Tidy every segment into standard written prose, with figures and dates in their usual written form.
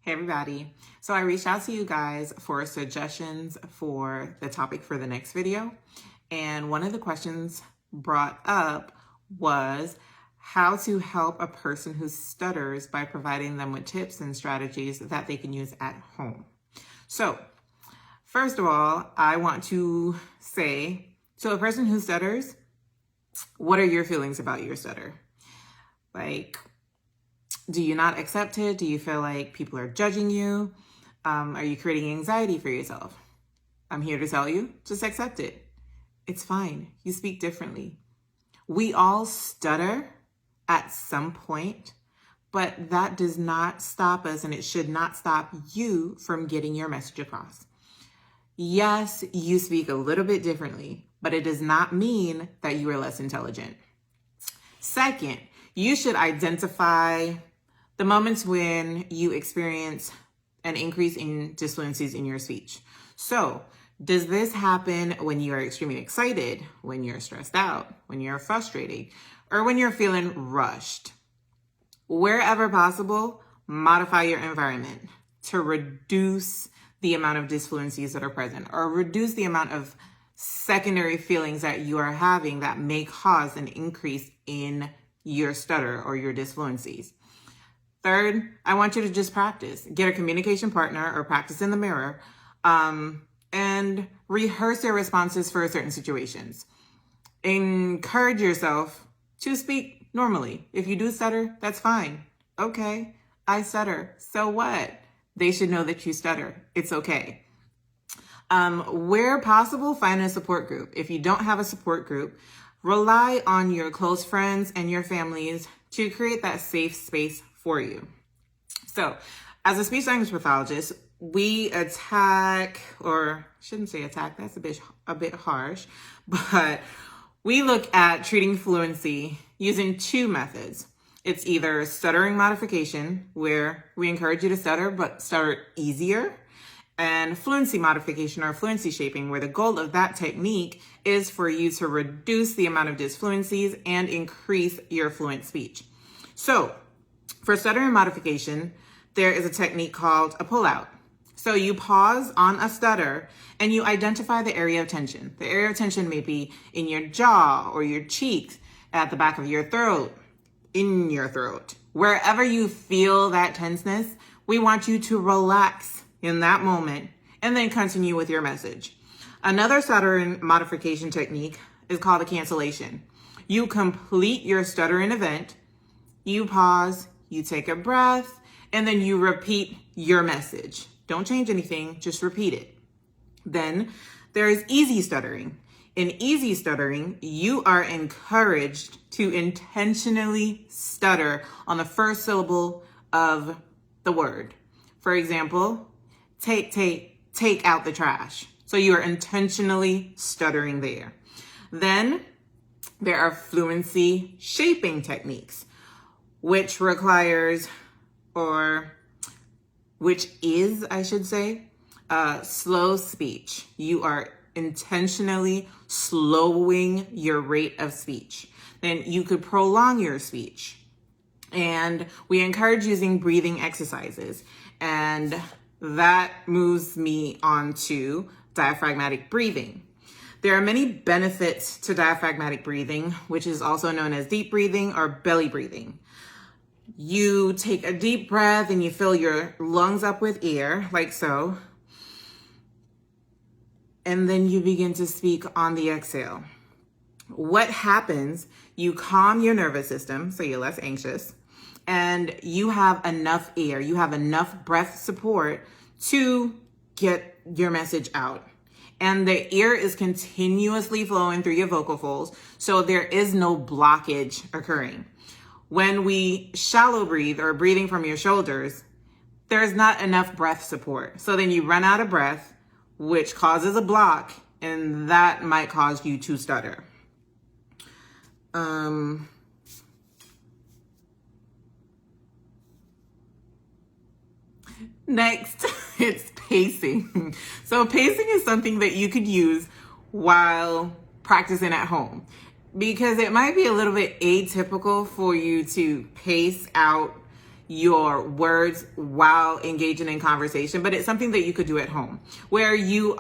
Hey everybody. So I reached out to you guys for suggestions for the topic for the next video. And one of the questions brought up was how to help a person who stutters by providing them with tips and strategies that they can use at home. So first of all, I want to say, to a person who stutters, what are your feelings about your stutter? Like, do you not accept it? Do you feel like people are judging you? Are you creating anxiety for yourself? I'm here to tell you, just accept it. It's fine. You speak differently. We all stutter at some point, but that does not stop us, and it should not stop you from getting your message across. Yes, you speak a little bit differently, but it does not mean that you are less intelligent. Second, you should identify the moments when you experience an increase in dysfluencies in your speech. So, does this happen when you are extremely excited, when you're stressed out, when you're frustrated, or when you're feeling rushed? Wherever possible, modify your environment to reduce the amount of dysfluencies that are present, or reduce the amount of secondary feelings that you are having that may cause an increase in your stutter or your dysfluencies. Third, I want you to just practice. Get a communication partner or practice in the mirror and rehearse your responses for certain situations. Encourage yourself to speak normally. If you do stutter, that's fine. Okay, I stutter. So what? They should know that you stutter. It's okay. Where possible, find a support group. If you don't have a support group, rely on your close friends and your families to create that safe space for you. So, as a speech language pathologist, we attack, or shouldn't say attack, that's a bit harsh, but we look at treating fluency using two methods. It's either stuttering modification, where we encourage you to stutter, but stutter easier, and fluency modification or fluency shaping, where the goal of that technique is for you to reduce the amount of dysfluencies and increase your fluent speech. So, for stuttering modification, there is a technique called a pull-out. So you pause on a stutter and you identify the area of tension. The area of tension may be in your jaw or your cheeks, at the back of your throat, in your throat. Wherever you feel that tenseness, we want you to relax in that moment and then continue with your message. Another stuttering modification technique is called a cancellation. You complete your stuttering event, you pause, you take a breath, and then you repeat your message. Don't change anything, just repeat it. Then there is easy stuttering. In easy stuttering, you are encouraged to intentionally stutter on the first syllable of the word. For example, take out the trash. So you are intentionally stuttering there. Then there are fluency shaping techniques, which requires, slow speech. You are intentionally slowing your rate of speech. Then you could prolong your speech. And we encourage using breathing exercises. And that moves me on to diaphragmatic breathing. There are many benefits to diaphragmatic breathing, which is also known as deep breathing or belly breathing. You take a deep breath and you fill your lungs up with air, like so. And then you begin to speak on the exhale. What happens, you calm your nervous system, so you're less anxious, and you have enough air, you have enough breath support to get your message out. And the air is continuously flowing through your vocal folds, so there is no blockage occurring. When we shallow breathe or breathing from your shoulders, there's not enough breath support. So then you run out of breath, which causes a block, and that might cause you to stutter. Next, it's pacing. So pacing is something that you could use while practicing at home, because it might be a little bit atypical for you to pace out your words while engaging in conversation, but it's something that you could do at home where you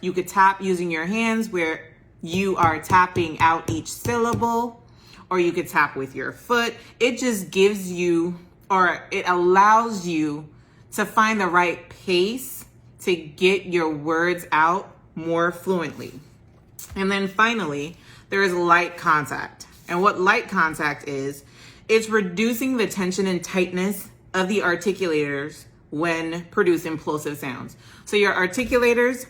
could tap using your hands, where you are tapping out each syllable, or you could tap with your foot. It just gives you, or it allows you to find the right pace to get your words out more fluently. And then finally, there is light contact. And what light contact is, it's reducing the tension and tightness of the articulators when producing plosive sounds. So your articulators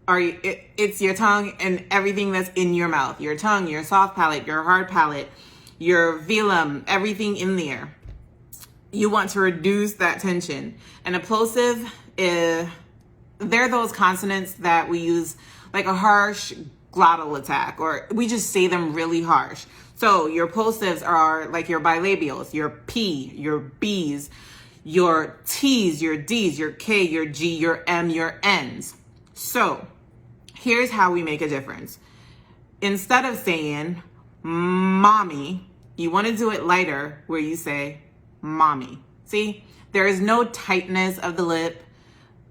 it's your tongue and everything that's in your mouth. Your tongue, your soft palate, your hard palate, your velum, everything in there. You want to reduce that tension. And a plosive, they're those consonants that we use like a harsh glottal attack, or we just say them really harsh. So your plosives are like your bilabials, your P, your B's, your T's, your D's, your K, your G, your M, your N's. So here's how we make a difference. Instead of saying mommy, you want to do it lighter where you say mommy. See, there is no tightness of the lip,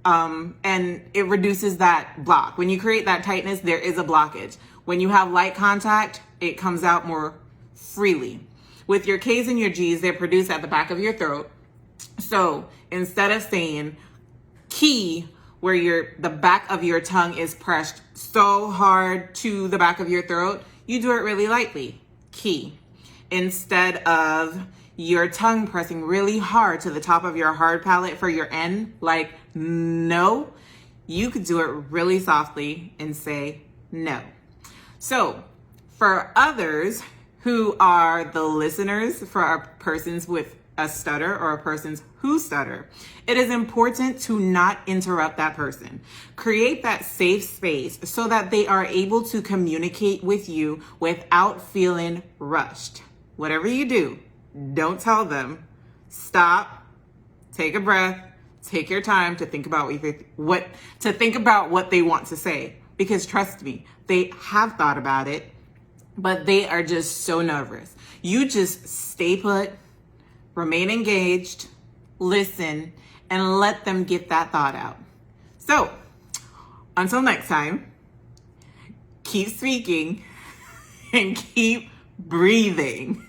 and it reduces that block. When you create that tightness, there is a blockage. When you have light contact, it comes out more freely. With your K's and your G's, they're produced at the back of your throat. So instead of saying key, where the back of your tongue is pressed so hard to the back of your throat, you do it really lightly, key. Instead of your tongue pressing really hard to the top of your hard palate for your N, like no, you could do it really softly and say no. So for others who are the listeners, for our persons with a stutter or a persons who stutter, it is important to not interrupt that person. Create that safe space so that they are able to communicate with you without feeling rushed. Whatever you do, don't tell them, stop, take a breath, take your time to think about what they want to say. Because trust me, they have thought about it, but they are just so nervous. You just stay put, remain engaged, listen, and let them get that thought out. So, until next time, keep speaking and keep breathing.